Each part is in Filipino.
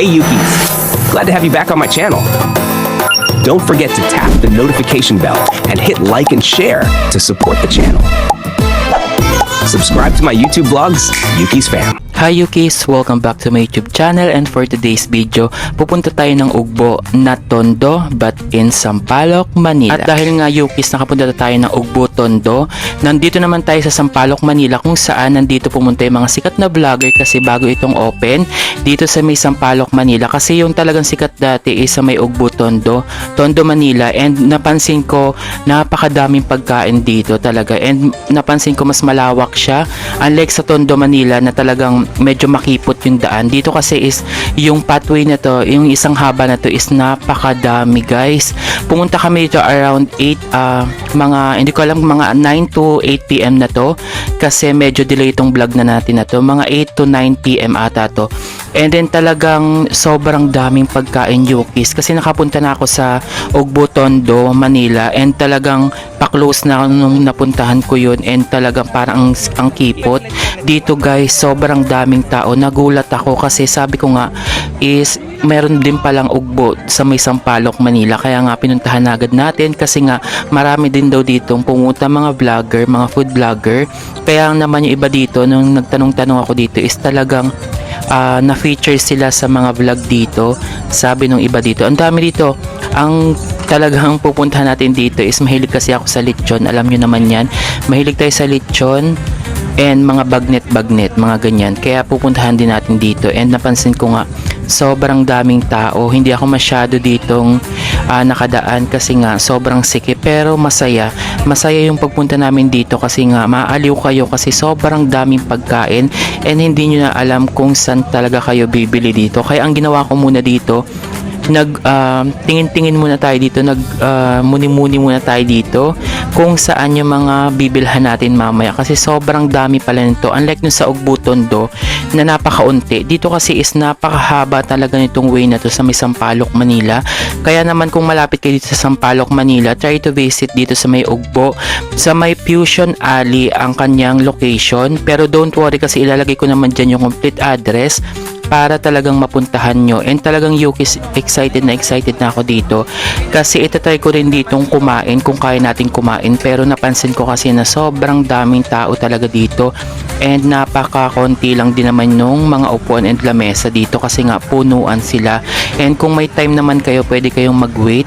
Hey Yukis, glad to have you back on my channel. Don't forget to tap the notification bell and hit like and share to support the channel. Subscribe to my YouTube vlogs, Yuki's Fam. Hi Yukis! Welcome back to my YouTube channel, and for today's video, pupunta tayo ng Ugbo na Tondo but in Sampaloc, Manila. At dahil nga Yukis, nakapunta tayo ng Ugbo, Tondo, nandito naman tayo sa Sampaloc, Manila, kung saan nandito pumunta yung mga sikat na vlogger kasi bago itong open dito sa may Sampaloc, Manila. Kasi yung talagang sikat dati is sa may Ugbo, Tondo, Manila, and napansin ko napakadaming pagkain dito talaga, and napansin ko mas malawak siya unlike sa Tondo, Manila na talagang medyo makipot yung daan. Dito kasi is yung pathway na to, yung isang haba na to is napakadami guys. Pumunta kami dito around 8 mga hindi ko alam, mga 9 to 8 PM na to kasi medyo delay itong vlog na natin na to, mga 8 to 9 PM ata to. And then talagang sobrang daming pagkain Yukis kasi nakapunta na ako sa Ugbo, Tondo, Manila, and talagang pa-close na nung napuntahan ko yun, and talagang parang ang kipot dito guys. Sobrang daming tao, nagulat ako kasi sabi ko nga is meron din palang Ugbo sa may Sampaloc, Manila, kaya nga pinuntahan na agad natin kasi nga marami din daw ditong pumunta mga vlogger, mga food vlogger. Kaya naman yung iba dito nung nagtanong-tanong ako dito is talagang na-feature sila sa mga vlog dito. Sabi nung iba dito, ang dami dito. Ang talagang pupuntahan natin dito is mahilig kasi ako sa lechon. Alam nyo naman yan, mahilig tayo sa lechon and mga bagnet, mga ganyan. Kaya pupuntahan din natin dito, and napansin ko nga sobrang daming tao. Hindi ako masyado ditong nakadaan kasi nga sobrang sikip, pero masaya yung pagpunta namin dito kasi nga maaliw kayo kasi sobrang daming pagkain, and hindi nyo na alam kung saan talaga kayo bibili dito. Kaya ang ginawa ko muna dito, tingin-tingin muna tayo dito, muni-muni muna tayo dito kung saan yung mga bibilhan natin mamaya kasi sobrang dami pala nito. Unlike nung sa Ugbo, Tondo na napakaunti, dito kasi is napakahaba talaga nitong way na to sa may Sampaloc, Manila. Kaya naman kung malapit kayo dito sa Sampaloc, Manila, try to visit dito sa may Ugbo, sa may Fusion Alley ang kanyang location. Pero don't worry kasi ilalagay ko naman dyan yung complete address para talagang mapuntahan nyo. And talagang Yukis, excited na ako dito kasi itatry ko rin ditong kumain kung kaya natin kumain, pero napansin ko kasi na sobrang daming tao talaga dito, and napaka-konti lang din naman nung mga upuan and lamesa dito kasi nga punuan sila. And kung may time naman kayo, pwede kayong mag-wait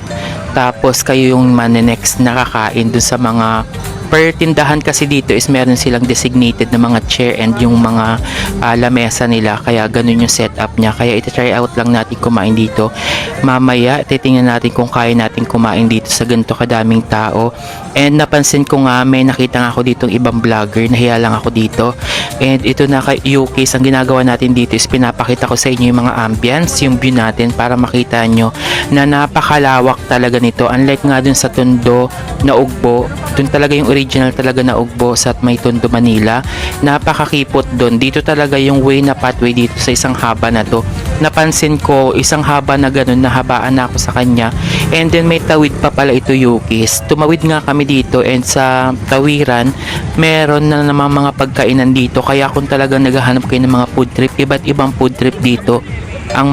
tapos kayo yung next nakakain dun sa mga per tindahan kasi dito is meron silang designated na mga chair and yung mga lamesa nila, kaya ganun yung setup niya. Kaya iti-try out lang natin kumain dito mamaya. Titingnan natin kung kaya natin kumain dito sa ganito kadaming tao. And napansin ko nga may nakita nga ako ditong ibang vlogger, nahiya lang ako dito. And ito na kay Yukis, ang ginagawa natin dito is pinapakita ko sa inyo yung mga ambience, yung view natin para makita nyo na napakalawak talaga nito. Unlike nga dun sa Tondo na Ugbo, dun talaga yung original talaga na Ugbo sa may Tondo, Manila, napakakipot dun. Dito talaga yung way na pathway dito sa isang haba na to. Napansin ko isang haba na ganun, nahabaan na ako sa kanya, and then may tawid pa pala ito Yukis. Tumawid nga kami dito, and sa tawiran meron na naman mga pagkainan dito. Kaya kung talagang naghahanap kayo ng mga food trip, iba't ibang food trip dito ang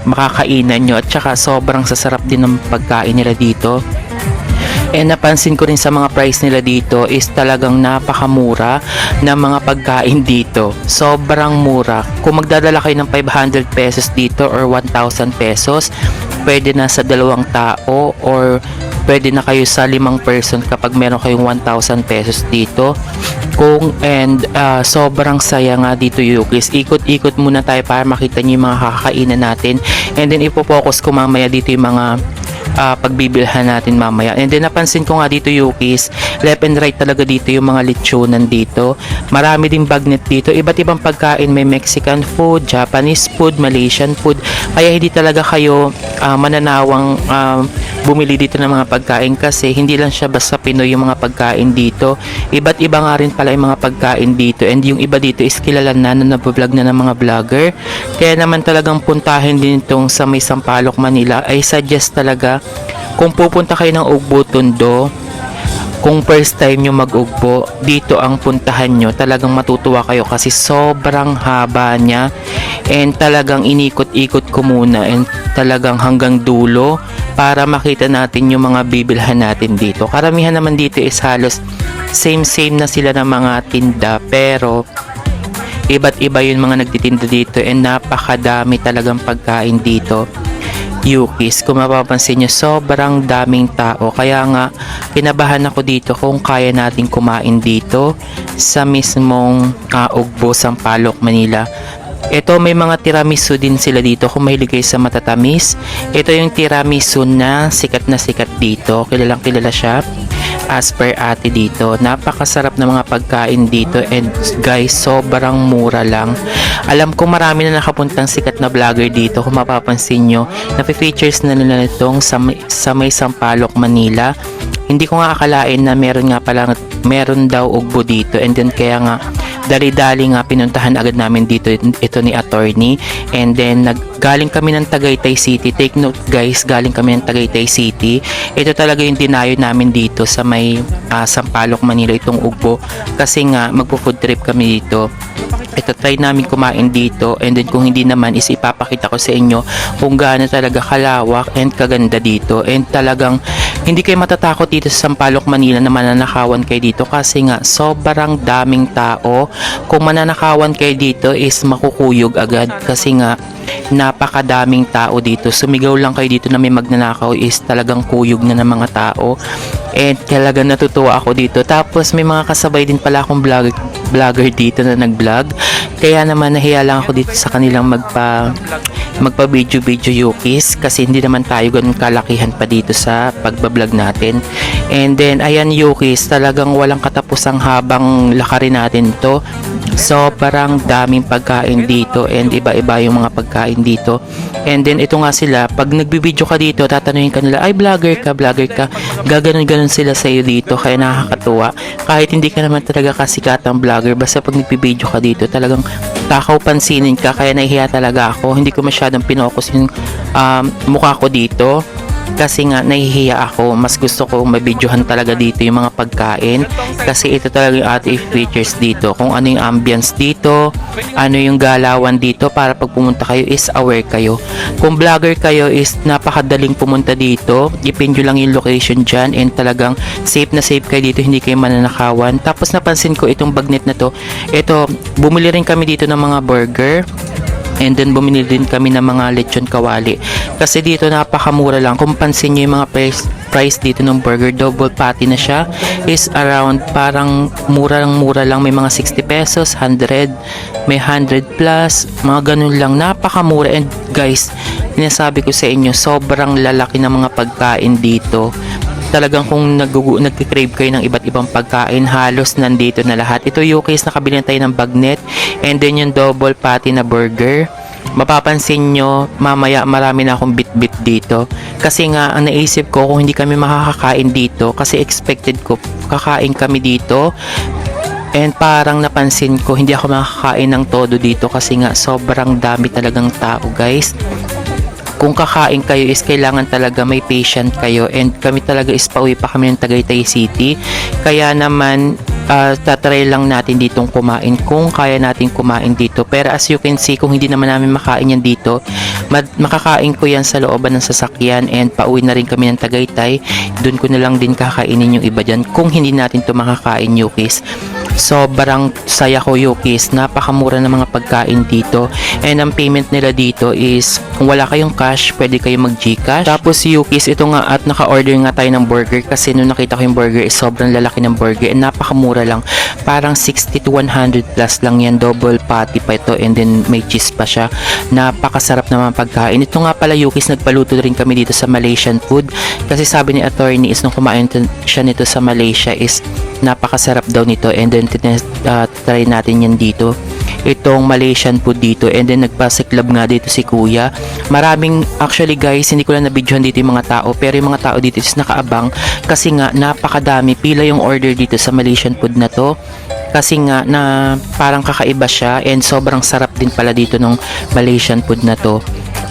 makakainan nyo, at saka sobrang sasarap din ng pagkain nila dito. And napansin ko rin sa mga price nila dito is talagang napakamura ng mga pagkain dito. Sobrang mura. Kung magdadala kayo ng 500 pesos dito or 1,000 pesos, pwede na sa 2 tao, or pwede na kayo sa 5 person kapag meron kayong 1,000 pesos dito. Sobrang saya nga dito Yukis. Ikot-ikot muna tayo para makita nyo yung mga kakainan natin, and then ipopokus ko mamaya dito yung mga pagbibilhan natin mamaya. And then napansin ko nga dito Yukis, left and right talaga dito yung mga lechonan dito. Marami din bagnet dito, iba't ibang pagkain, may Mexican food, Japanese food, Malaysian food. Kaya hindi talaga kayo mananawang bumili dito ng mga pagkain kasi hindi lang siya basta Pinoy yung mga pagkain dito. Iba't iba nga rin pala yung mga pagkain dito, and yung iba dito is kilala na nabablog na ng mga vlogger. Kaya naman talagang puntahin din itong sa may Sampaloc, Manila. I suggest talaga kung pupunta kayo ng Ugbo, Tondo, kung first time nyo mag-ugbo, dito ang puntahan nyo. Talagang matutuwa kayo kasi sobrang haba niya. And talagang inikot-ikot ko muna and talagang hanggang dulo para makita natin yung mga bibilhan natin dito. Karamihan naman dito is halos same na sila ng mga tinda, pero iba't iba yung mga nagtitinda dito and napakadami talagang pagkain dito. Yukis, kung mapapansin nyo, sobrang daming tao. Kaya nga, kinabahan ako dito kung kaya natin kumain dito sa mismong Ugbo, Sampaloc, Manila. Ito, may mga tiramisu din sila dito kung mahilig kayo sa matatamis. Ito yung tiramisu na sikat dito. Kilalang kilala siya as per ate dito. Napakasarap na mga pagkain dito and guys, sobrang mura lang. Alam ko marami na nakapuntang sikat na vlogger dito. Kung mapapansin nyo, napi-features na nila itong sa may Sampaloc, Manila. Hindi ko nga akalain na meron daw ugbo dito, and then kaya nga dali-dali nga pinuntahan agad namin dito ito ni attorney, and then galing kami ng Tagaytay City. Take note guys, galing kami ng Tagaytay City. Ito talaga yung dinayo namin dito sa may Sampaloc, Manila, itong ugbo, kasi nga magpo-food trip kami dito. Ito, try namin kumain dito, and then kung hindi naman is ipapakita ko sa inyo kung gaano talaga kalawak and kaganda dito. And talagang hindi kayo matatakot dito sa Sampaloc, Manila na mananakawan kayo dito kasi nga sobrang daming tao. Kung mananakawan kayo dito is makukuyog agad kasi nga napakadaming tao dito. Sumigaw lang kayo dito na may magnanakaw is talagang kuyog na ng mga tao. And talagang natutuwa ako dito. Tapos may mga kasabay din pala akong vlogger dito na nag-vlog. Kaya naman nahiya lang ako dito sa kanilang magpa video Yukis kasi hindi naman tayo ganun kalakihan pa dito sa pagbablog natin. And then ayan Yukis, talagang walang katapusang habang lakarin natin to. So parang daming pagkain dito and iba-iba yung mga pagkain dito. And then ito nga sila, pag nagbibideo ka dito, tatanungin ka nila, ay vlogger ka, gaganon sila sa iyo dito, kaya nakakatuwa. Kahit hindi ka naman talaga kasikatang vlogger, basta pag nagbibideo ka dito, talagang takaw pansinin ka, kaya nahihiya talaga ako. Hindi ko masyadong pinokus yung mukha ko dito kasi nga nahihiya ako. Mas gusto ko mabidyohan talaga dito yung mga pagkain kasi ito talaga yung ating features dito, kung ano yung ambience dito, ano yung galawan dito, para pag pumunta kayo is aware kayo. Kung vlogger kayo is napakadaling pumunta dito, ipin nyo lang yung location dyan and talagang safe na safe kayo dito, hindi kayo mananakawan. Tapos napansin ko itong bagnet na to, ito, bumili rin kami dito ng mga burger. And then bumili din kami ng mga lechon kawali kasi dito napakamura lang. Kung pansin nyo yung mga price dito ng burger, double patty na siya, is around parang mura lang, may mga 60 pesos, 100, may 100 plus, mga ganun lang, napakamura. And guys, sinasabi ko sa inyo, sobrang lalaki ng mga pagkain dito. Talagang kung nagki-crave kayo ng iba't ibang pagkain, halos nandito na lahat. Ito yung case, nakabili tayo ng bagnet and then yung double patty na burger. Mapapansin nyo, mamaya marami na akong bit-bit dito. Kasi nga, ang naisip ko, kung hindi kami makakakain dito, kasi expected ko, kakain kami dito. And parang napansin ko, hindi ako makakain ng todo dito kasi nga, sobrang dami talagang tao guys. Kung kakain kayo is kailangan talaga may patient kayo, and kami talaga is pauwi pa kami ng Tagaytay City, kaya naman tatry lang natin ditong kumain kung kaya natin kumain dito. Pero as you can see, kung hindi naman namin makain yan dito, makakain ko yan sa looban ng sasakyan and pauwi na rin kami ng Tagaytay. Doon ko na lang din kakainin yung iba dyan kung hindi natin to makakain Yukis. Sobrang saya ko Yukis, napakamura ng mga pagkain dito, and ang payment nila dito is kung wala kayong cash, pwede kayo mag Gcash. Tapos Yukis, ito nga, at naka-order nga tayo ng burger kasi nung nakita ko yung burger is sobrang lalaki ng burger and napakamura lang, parang 60 to 100 plus lang yan, double patty pa ito and then may cheese pa siya. Napakasarap na mga pagkain. Ito nga pala Yukis, nagpaluto rin kami dito sa Malaysian food kasi sabi ni attorney is nung kumain siya nito sa Malaysia is napakasarap daw nito, and then try natin yan dito, itong Malaysian food dito. And then nagpasiklab nga dito si kuya. Maraming, actually guys, hindi ko lang nabidyohan dito yung mga tao, pero yung mga tao dito is nakaabang kasi nga napakadami, pila yung order dito sa Malaysian food na to kasi nga na parang kakaiba siya and sobrang sarap din pala dito ng Malaysian food na to.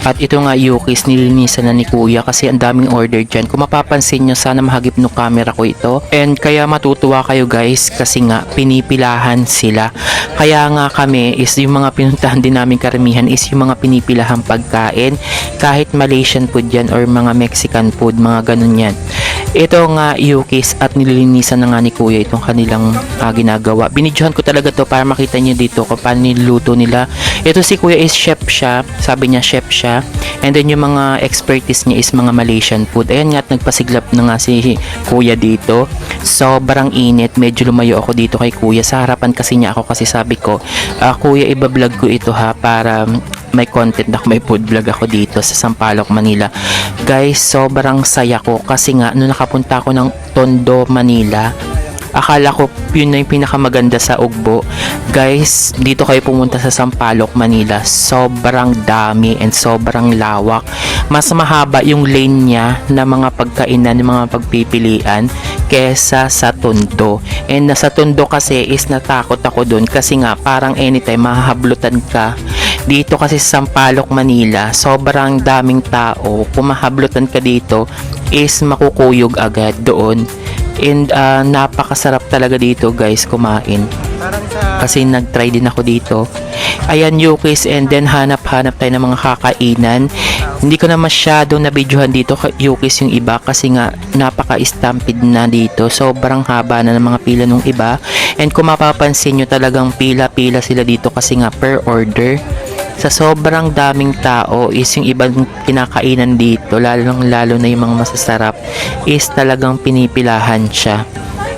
At ito nga Yukis, nilinisan na ni Kuya kasi ang daming order dyan. Kung mapapansin nyo, sana mahagip no camera ko ito. And kaya matutuwa kayo guys kasi nga pinipilahan sila. Kaya nga kami is yung mga pinuntahan din namin karamihan is yung mga pinipilahan pagkain. Kahit Malaysian food yan or mga Mexican food, mga ganun yan. Ito nga Yukis at nililinisan na nga ni Kuya itong kanilang ginagawa. Binidyohan ko talaga to para makita niyo dito kung paano niluto nila. Ito si Kuya is chef siya. Sabi niya chef siya. And then yung mga expertise niya is mga Malaysian food. Ayan nga at nagpasiglap na nga si Kuya dito. Sobrang init. Medyo lumayo ako dito kay Kuya. Sa harapan kasi niya ako kasi sabi ko, Kuya ibablog ko ito ha para may content ako, may food vlog ako dito sa Sampaloc, Manila. Guys, sobrang saya ko kasi nga nung nakapunta ako ng Tondo, Manila, akala ko yun na yung pinakamaganda sa Ugbo. Guys, dito kayo pumunta sa Sampaloc, Manila. Sobrang dami and sobrang lawak. Mas mahaba yung lane niya na mga pagkainan, mga pagpipilian kesa sa Tondo. And nasa Tondo kasi is natakot ako dun kasi nga parang anytime mahahablutan ka. Dito kasi sa Sampaloc, Manila, sobrang daming tao. Kung mahablutan ka dito is makukuyog agad doon. And napakasarap talaga dito guys kumain. Kasi nag-try din ako dito. Ayan Yukis, and then hanap-hanap tayo ng mga kakainan. Hindi ko na masyado na-videohan dito Yukis yung iba kasi nga napaka-stampede na dito. Sobrang haba na ng mga pila nung iba. And kung mapapansin nyo talagang pila-pila sila dito kasi nga per order. Sa sobrang daming tao is yung ibang kinakainan dito, lalo na yung mga masasarap, is talagang pinipilahan siya.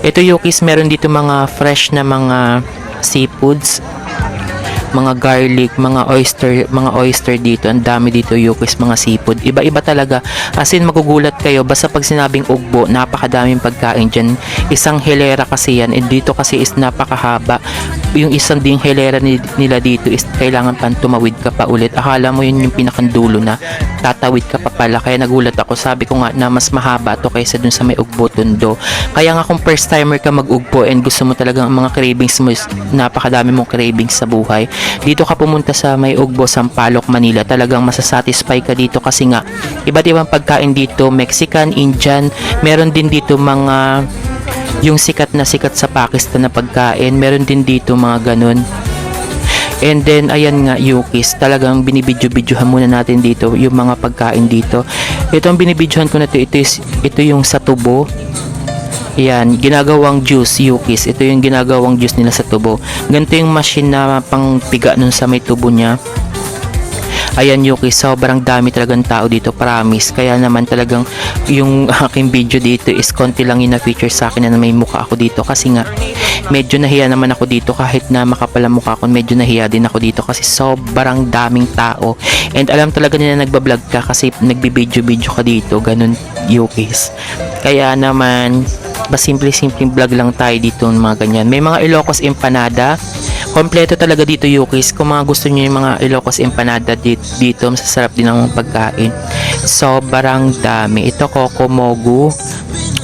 Ito Yukis, meron dito mga fresh na mga seafoods, mga garlic, mga oyster dito. Ang dami dito Yukis, mga seafood. Iba-iba talaga. As in, magugulat kayo. Basta pag sinabing Ugbo, napakadaming pagkain dyan. Isang hilera kasi yan. And dito kasi is napakahaba. Yung isang ding hilera nila dito is kailangan pang tumawid ka pa ulit. Akala mo yun yung pinakandulo na tatawid ka pa pala. Kaya nagulat ako. Sabi ko nga na mas mahaba to kaysa dun sa may Ugbo Tondo. Kaya nga kung first timer ka mag-Ugbo and gusto mo talagang ang mga cravings mo, napakadami mong cravings sa buhay, dito ka pumunta sa may Ugbo, Sampaloc, Manila, talagang masasatisfy ka dito kasi nga iba't ibang pagkain dito, Mexican, Indian, meron din dito mga yung sikat sa Pakistan na pagkain, meron din dito mga ganun. And then ayan nga Yukis, talagang binibidyo-bidyohan muna natin dito yung mga pagkain dito. Ito ang binibidyohan ko na ito yung sa tubo. Yan, ginagawang juice Yukis. Ito yung ginagawang juice nila sa tubo. Ganito yung machine na pangpiga nun sa may tubo niya. Ayan Yukis, sobrang dami talagang tao dito, promise. Kaya naman talagang yung aking video dito is konti lang yung na-feature sa akin na may mukha ako dito. Kasi nga, medyo nahiya naman ako dito. Kahit na makapal ang mukha ko, medyo nahiya din ako dito kasi sobrang daming tao. And alam talaga nila nagbablog ka kasi nagbibideo-video ka dito. Ganun Yukis. Kaya naman simple-simple vlog lang tayo dito mga ganyan. May mga Ilocos empanada. Kompleto talaga dito Yukis. Kung mga gusto niyo yung mga Ilocos empanada dito, masasarap din ang pagkain. Sobrang dami. Ito coco mogu.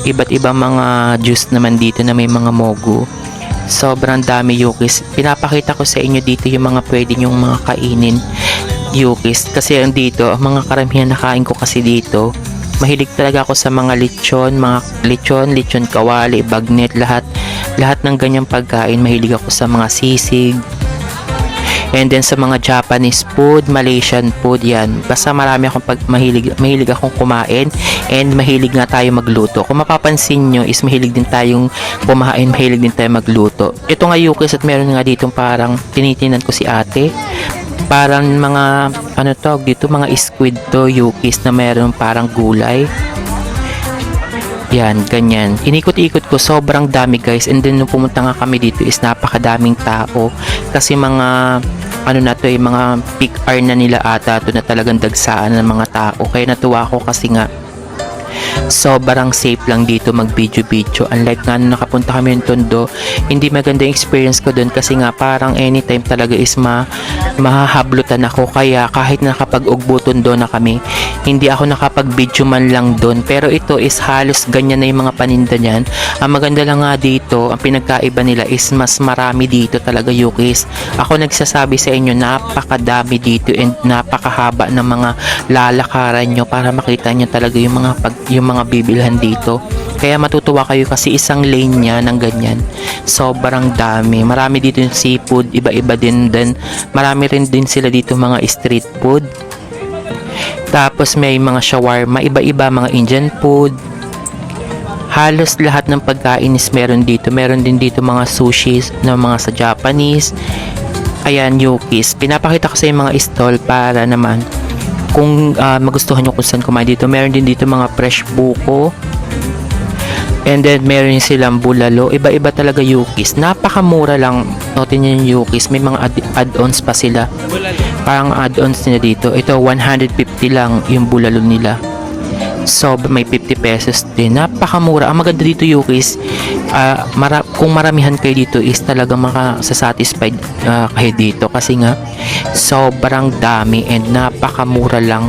Iba't ibang mga juice naman dito na may mga mogu. Sobrang dami Yukis. Pinapakita ko sa inyo dito yung mga pwede nyong mga kainin Yukis. Kasi dito, mga karamihan na kain ko kasi dito. Mahilig talaga ako sa mga lechon kawali, bagnet, lahat ng ganyang pagkain. Mahilig ako sa mga sisig. And then sa mga Japanese food, Malaysian food, yan. Basta marami akong mahilig akong kumain and mahilig nga tayo magluto. Kung mapapansin nyo is mahilig din tayong kumain, mahilig din tayo magluto. Ito nga Yukis at meron nga dito parang tinitinan ko si ate. Parang mga dito mga squid to Yukis na meron parang gulay. Yan, ganyan. Inikot-ikot ko, sobrang dami guys. And then nung pumunta nga kami dito is napakadaming tao. Kasi mga mga peak hour na nila ata to na talagang dagsaan ng mga tao. Kaya natuwa ako kasi nga Sobrang safe lang dito mag video. Unlike nga nung nakapunta kami ng Tondo, hindi maganda yung experience ko doon kasi nga parang anytime talaga is mahahablutan ako. Kaya kahit nakapag-ugbo Tondo na kami, hindi ako nakapag-video man lang doon. Pero ito is halos ganyan na yung mga paninda niyan. Ang maganda lang nga dito, ang pinagkaiba nila is mas marami dito talaga, Yukis. Ako nagsasabi sa inyo, napakadami dito and napakahaba ng mga lalakaran nyo para makita nyo talaga yung mga bibilhan dito. Kaya matutuwa kayo kasi isang lane niya ng ganyan. Sobrang dami. Marami dito yung seafood, iba-iba din. Marami rin din sila dito mga street food. Tapos may mga shawarma, iba-iba, mga Indian food. Halos lahat ng pagkain is meron dito. Meron din dito mga sushis na mga sa Japanese. Ayan, Yukis. Pinapakita ko sa yung mga stall para naman kung magustuhan nyo kung saan kumain dito. Meron din dito mga fresh buko. And then meron silang bulalo. Iba-iba talaga, Yukis. Napakamura lang. Notin nyo yung Yukis. May mga add-ons pa sila. Parang add-ons nila dito. Ito 150 lang yung bulalo nila. So may 50 pesos din. Napakamura. Ang maganda dito, Yukis, kung maramihan kayo dito is talagang makasasatisfied kayo dito kasi nga sobrang dami and napakamura lang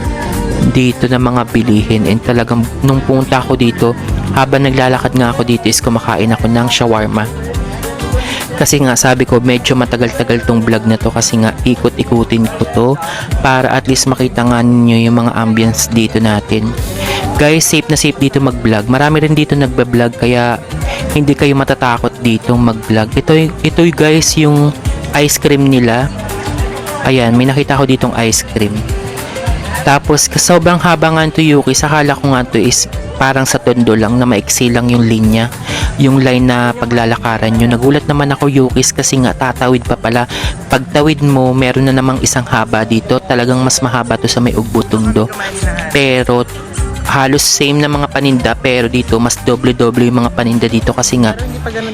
dito ng mga bilihin. And talagang nung punta ako dito, habang naglalakad nga ako dito is kumakain ako ng shawarma. Kasi nga sabi ko medyo matagal-tagal tong vlog na to kasi nga ikot-ikutin ko to para at least makita nga ninyo yung mga ambience dito natin. Guys, safe na safe dito mag-vlog. Marami rin dito nagba-vlog kaya hindi kayo matatakot dito mag-vlog. Ito guys yung ice cream nila. Ayan, may nakita ko ditong ice cream. Tapos sobrang haba nga ito, Yuki. Sakala ko nga ito is parang sa Tondo lang na maiksi lang yung linya, yung line na paglalakaran nyo. Nagulat naman ako, Yukis, kasi nga tatawid pa pala. Pagtawid mo, meron na namang isang haba dito. Talagang mas mahaba to sa may Ugbo Tondo. Pero halos same na mga paninda, pero dito mas doble-doble yung mga paninda dito kasi nga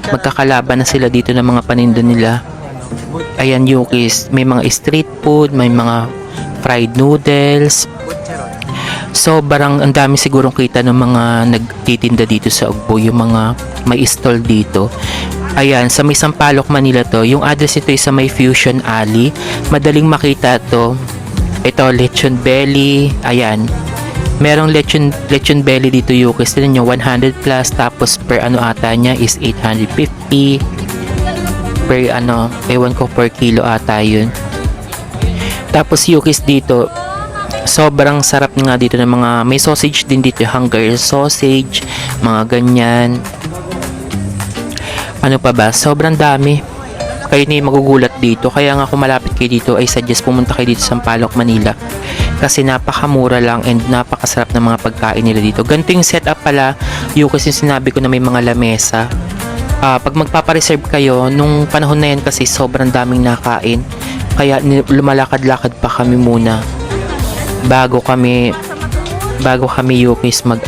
magkakalaban na sila dito ng mga paninda nila. Ayan, Yukis, may mga street food, may mga fried noodles. Sobrang ang dami sigurong kita ng mga nagtitinda dito sa Ugbo, yung mga may stall dito. Ayan, sa may Sampaloc, Manila to. Yung address ito ay sa may Fusion Alley. Madaling makita to. Ito, lechon belly. Ayan. Merong lechon belly dito, Yukis. Tignan nyo, 100 plus. Tapos per ano ata niya is 850. Per ano, ewan ko per kilo ata yun. Tapos, Yukis, dito sobrang sarap nga dito ng mga may sausage din dito, Hungarian sausage, mga ganyan. Ano pa ba? Sobrang dami. Kayo na yung magugulat dito. Kaya nga kung malapit kayo dito ay suggest pumunta kayo dito sa Sampaloc, Manila. Kasi napakamura lang and napakasarap ng mga pagkain nila dito. Ganito yung setup pala, yung kasi sinabi ko na may mga lamesa. Pag magpapareserve kayo, nung panahon na yan kasi sobrang daming nakain. Kaya lumalakad-lakad pa kami muna bago kami Yukis mag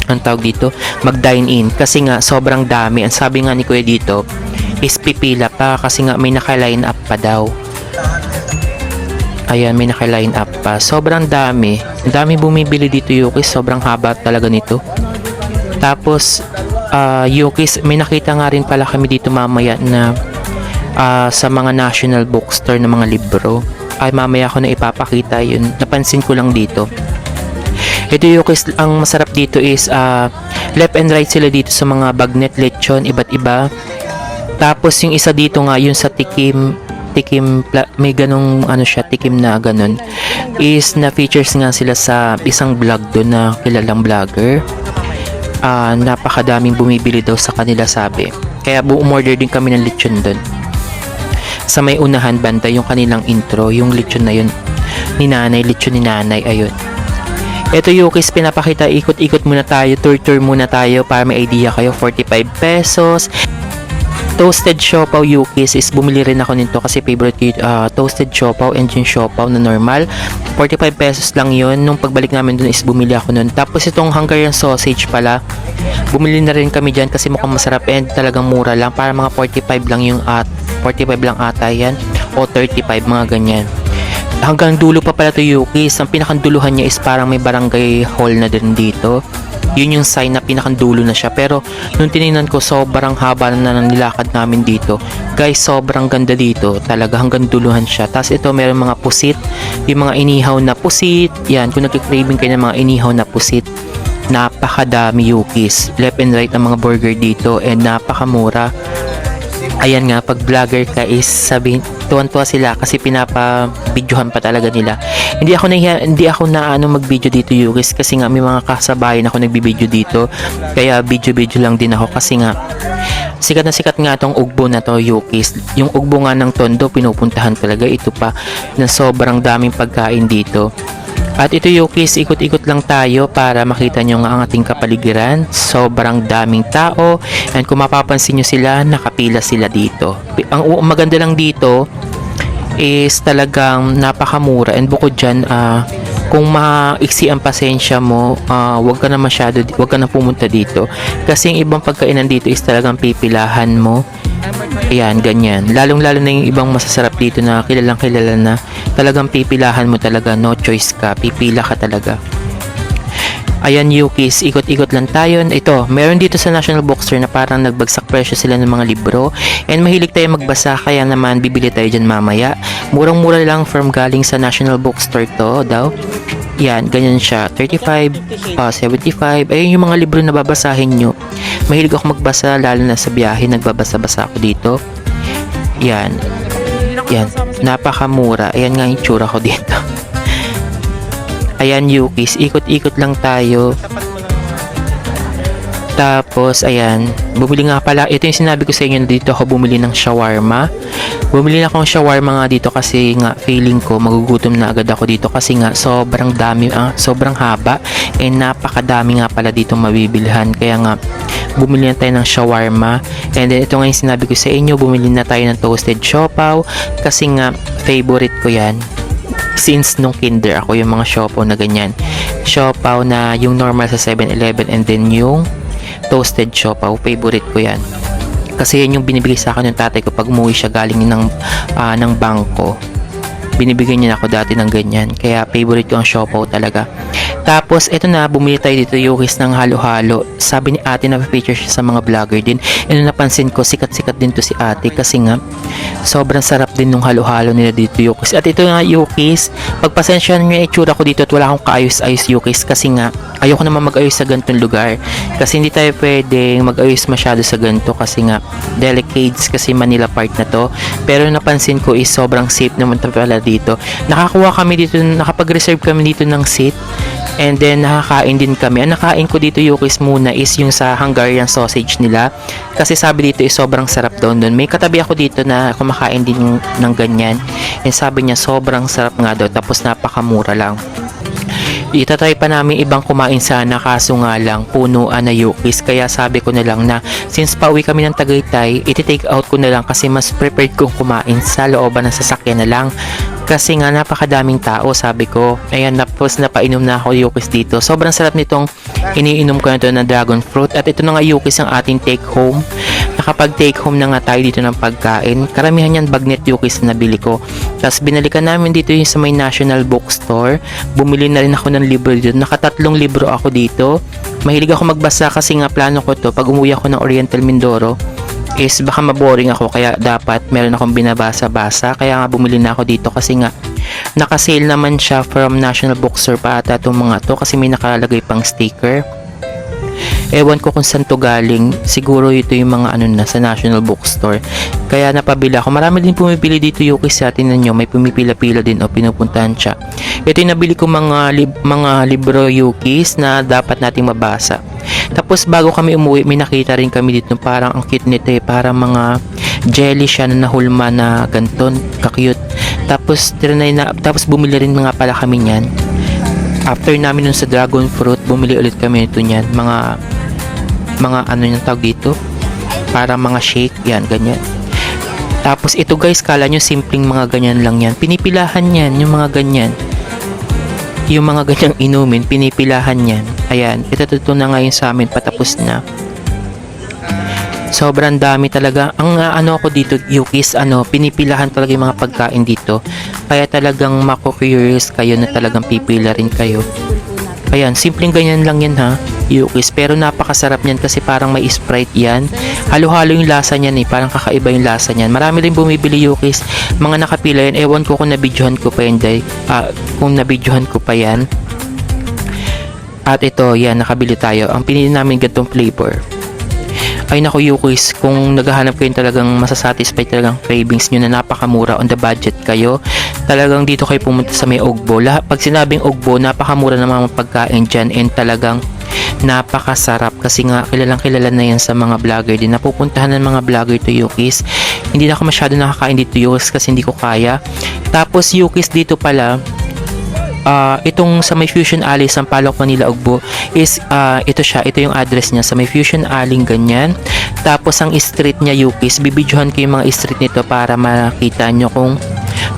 ang tawag dito, mag dine in kasi nga sobrang dami. Ang sabi nga ni Kuya dito is pipila pa kasi nga may naka-line up pa daw. Ayan, may naka-line up pa. Sobrang dami. Ang dami bumibili dito, Yukis. Sobrang haba talaga nito. Tapos Yukis, may nakita nga rin pala kami dito mamaya na sa mga national bookstore na mga libro. Ay mamaya ko na ipapakita yun. Napansin ko lang dito. Ito, Yukis, ang masarap dito is left and right sila dito sa mga bagnet lechon, iba't iba. Tapos yung isa dito nga, yun sa tikim, may ganong ano siya, tikim na ganon, is na features nga sila sa isang vlog doon na kilalang vlogger. Napakadaming bumibili daw sa kanila, sabi. Kaya umorder din kami ng lechon doon. Sa may unahan banda, yung kanilang intro, yung lechon na yun ni nanay, lechon ni nanay, ayun. Ito, Yukis, pinapakita, ikot-ikot muna tayo, tour muna tayo para may idea kayo. 45 pesos. Toasted siopaw, Yukis, is bumili rin ako nito kasi favorite ko toasted siopaw and yung siopaw na normal. 45 pesos lang yun. Nung pagbalik namin dun is bumili ako nun. Tapos itong Hungarian sausage pala, bumili na rin kami dyan kasi mukhang masarap and talagang mura lang. Para mga 45 lang yung 45 lang ata yan o 35, mga ganyan. hanggang dulo pa pala to Yukis. Ang pinakanduluhan niya is parang may barangay hall na din dito. Yun yung sign na pinakandulo na siya. Pero nung tinignan ko, sobrang haba na nilakad namin dito. Guys, sobrang ganda dito. Talaga hanggang duluhan siya. Tapos ito meron mga pusit. Yung mga inihaw na pusit. Yan, kung nagkikraving kayo ng mga inihaw na pusit. Napakadami Yukis. Left and right ang mga burger dito. And napakamura. Ayan nga, pag vlogger ka is sabihin, tuwan-tuwa sila kasi pinapa-videohan pa talaga nila. Hindi ako na mag-video dito Yukis kasi nga may mga kasabayan ako nagbibideo dito. Kaya video-video lang din ako kasi nga sikat na sikat nga tong ugbo na to Yukis. Yung ugbo nga ng Tondo pinupuntahan talaga. Ito pa na sobrang daming pagkain dito. At ito Yukis, ikot-ikot lang tayo para makita nyo nga ang ating kapaligiran. Sobrang daming tao. And kung mapapansin nyo sila, nakapila sila dito. Ang maganda lang dito is talagang napakamura. And bukod dyan, kung maiksi ang pasensya mo, wag ka na pumunta dito. Kasi yung ibang pagkainan dito is talagang pipilahan mo. Ayan, ganyan. Lalong-lalo na yung ibang masasarap dito na kilalang kilala na talagang pipilahan mo talaga. No choice ka. Pipila ka talaga. Ayan Yukis, ikot-ikot lang tayo. Ito, meron dito sa National Bookstore na parang nagbagsak presyo sila ng mga libro. And mahilig tayo magbasa, kaya naman bibili tayo dyan mamaya. Murang-mura lang from galing sa National Bookstore to daw. Yan, ganyan siya. 35, 75. Ayun yung mga libro na babasahin nyo. Mahilig ako magbasa, lalo na sa biyahe. Nagbabasa-basa ako dito. Yan. Yan. Napakamura. Ayan nga yung tsura ko dito. Ayan Yukis. Ikot-ikot lang tayo. Tapos, ayan. Bumili nga pala. Ito yung sinabi ko sa inyo. Dito ako bumili ng shawarma. Bumili na akong shawarma nga dito kasi nga feeling ko magugutom na agad ako dito kasi nga sobrang dami, sobrang haba. And napakadami nga pala dito mabibilhan. Kaya nga, bumili na tayo ng shawarma. And then, ito nga yung sinabi ko sa inyo. Bumili na tayo ng toasted siopaw. Kasi nga, favorite ko yan. Since nung kinder ako, yung mga siopaw na ganyan. Siopaw na yung normal sa 7-Eleven and then yung toasted siopaw, favorite ko yan. Kasi yan yung binibigay sa akin ng tatay ko pag umuwi siya galing ng bangko. Binibigyan niya ako dati ng ganyan. Kaya favorite ko ang siopaw talaga. Tapos, eto na, bumili tayo dito Yukis ng halo-halo. Sabi ni ate na feature siya sa mga vlogger din. And napansin ko, sikat-sikat din to si ate kasi nga, sobrang sarap din nung halo-halo nila dito Yukis. At ito nga Yukis, pagpasensya nyo yung itsura ko dito at wala akong kaayos-ayos Yukis kasi nga, ayoko naman mag-ayos sa ganitong lugar. Kasi hindi tayo pwedeng mag-ayos masyado sa ganito kasi nga, delicates kasi Manila part na to. Pero napansin ko is sobrang safe naman pala dito. Nakapag-reserve kami dito ng seat. And then, nakakain din kami. Ang nakain ko dito Yukis muna is yung sa Hungarian sausage nila. Kasi sabi dito is sobrang sarap daw doon. May katabi ako dito na kumakain din ng ganyan. And sabi niya sobrang sarap nga daw. Tapos napakamura lang. Itatry pa namin ibang kumain sana kaso nga lang punuan na Yukis. Kaya sabi ko na lang na since pauwi kami ng Tagaytay, iti-take out ko na lang kasi mas prepared kong kumain sa looban ng sasakyan na lang. Kasi nga napakadaming tao sabi ko. Ayan, tapos napainom na ako Yukis dito. Sobrang sarap nitong iniinom ko na ito ng dragon fruit. At ito na nga Yukis ang ating take home. Nakapag take home na nga tayo dito ng pagkain. Karamihan yan bagnet Yukis na nabili ko. Tapos binalikan namin dito yung sa may National Bookstore. Bumili na rin ako ng libro dito. Nakatatlong libro ako dito. Mahilig ako magbasa kasi nga plano ko to pag umuwi ako ng Oriental Mindoro is baka maboring ako kaya dapat meron akong binabasa-basa kaya nga bumili na ako dito kasi nga naka-sale naman siya from National Bookstore pa ata itong mga to kasi may nakalagay pang sticker. Ewan ko kung saan to galing. Siguro ito yung mga na sa National Bookstore. Kaya napabili ako. Marami din pumipili dito Yukis sa atin nyo. May pumipila-pila din o pinupuntahan siya. Ito yung nabili ko mga libro Yukis na dapat nating mabasa. Tapos bago kami umuwi, may nakita rin kami dito parang ang cute nito eh. Parang mga jelly siya na nahulma na ganton. Ka-cute. Tapos bumili rin nga pala kami niyan. After namin nun sa dragon fruit, bumili ulit kami nito niyan. Mga yung tawag dito? Para mga shake, yan, ganyan. Tapos ito guys, kala nyo simpleng mga ganyan lang yan. Pinipilahan yan, yung mga ganyan. Yung mga ganyang inumin, pinipilahan yan. Ayan, ito na ngayon sa amin, patapos na. Sobrang dami talaga. Ang ano ko dito, Yukis, pinipilahan talaga yung mga pagkain dito. Kaya talagang mako-curious kayo na talagang pipila rin kayo. Ayan, simpleng ganyan lang yan ha, Yukis. Pero napakasarap niyan kasi parang may Sprite yan. Halo-halo yung lasa niyan eh. Parang kakaiba yung lasa niyan. Marami rin bumibili, Yukis. Mga nakapila yan. Ewan ko kung nabidyohan ko pa yan, kung nabidyohan ko pa yan. At ito, yan, nakabili tayo. Ang pinili namin gantong flavor. Ay naku, Yukis, kung naghahanap kayo talagang masasatisfy talagang cravings nyo na napakamura, on the budget kayo, talagang dito kayo pumunta sa may Ugbo. Pag sinabing Ugbo, napakamura na mga pagkain dyan and talagang napakasarap kasi nga kilalang kilala na yan sa mga vlogger din. Napupuntahan ng mga vlogger to, Yukis. Hindi na ako masyado nakakain dito, Yukis, kasi hindi ko kaya. Tapos, Yukis, dito pala, itong sa may Fusion Alley, Sampaloc, Manila, Ugbo is ito yung address niya sa may Fusion Alley, ganyan. Tapos ang street niya, Yukis, bibidyohan ko yung mga street nito para makita nyo kung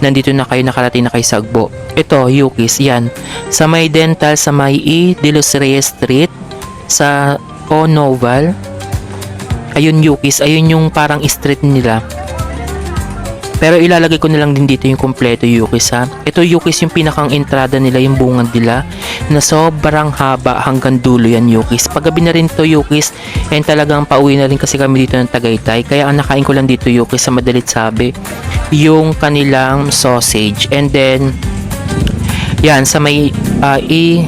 nandito na kayo, nakarating na kayo sa Ugbo. Ito, Yukis, yan, sa may Dental, sa may E. De Los Reyes Street, sa O Noval. Ayun, Yukis, ayun yung parang street nila. Pero ilalagay ko na lang din dito yung kompleto, Yukis, ha. Ito, Yukis, yung pinakang entrada nila, yung bungad nila na sobrang haba hanggang dulo yan, Yukis. Paggabi na rin to, Yukis, and talagang pauwi na rin kasi kami dito ng Tagaytay. Kaya ang nakain ko lang dito, Yukis, sa madalit sabi, yung kanilang sausage. And then, yan, sa may E.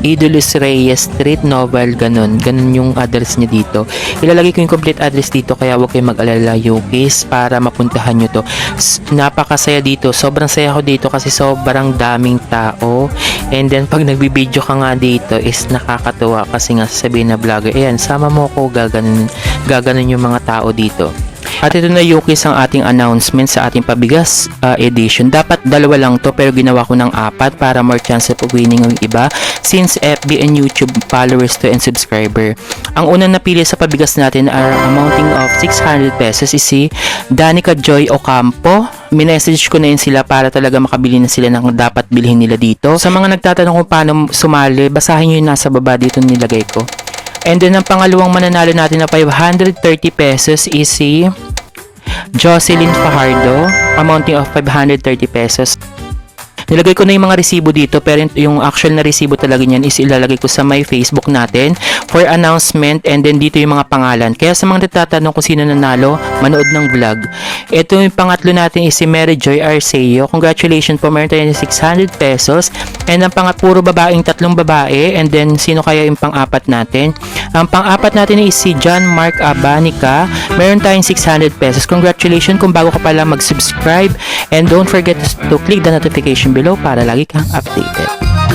De Los Reyes Street, Noval, ganun yung address niya dito. Ilalagay ko yung complete address dito, kaya huwag kayong mag-alala, Yukis, para mapuntahan nyo to. Napakasaya dito, sobrang saya ko dito kasi sobrang daming tao, and then pag nagbibideo ka nga dito is nakakatuwa kasi nga sasabihin na vlogger, ayan, sama mo ko, gaganon yung mga tao dito. At ito na, Yukis, ang ating announcement sa ating pabigas edition. Dapat dalawa lang to pero ginawa ko ng 4 para more chance of winning ang iba since FB and YouTube followers to and subscriber. Ang unang napili sa pabigas natin are amounting of 600 pesos is si Danica Joy Ocampo. Minessage ko na yun sila para talaga makabili na sila ng dapat bilhin nila dito. Sa mga nagtatanong kung paano sumali, basahin nyo yung nasa baba dito nilagay ko. And then, ang pangalawang mananalo natin na 530 pesos is si Jocelyn Fajardo, amounting of 530 pesos. Nilagay ko na yung mga resibo dito, pero yung actual na resibo talaga niyan is ilalagay ko sa my Facebook natin for announcement, and then dito yung mga pangalan. Kaya sa mga nagtatanong kung sino nanalo, manood ng vlog. Ito yung pangatlo natin is si Mary Joy Arceo. Congratulations po, meron tayo ng 600 pesos. And ang puro babaeng, 3 babae. And then sino kaya yung pang-apat natin? Ang pang-apat natin is si John Mark Abanika. Meron tayong 600 pesos. Congratulations kung bago ka pala mag-subscribe. And don't forget to click the notification below para lagi kang updated.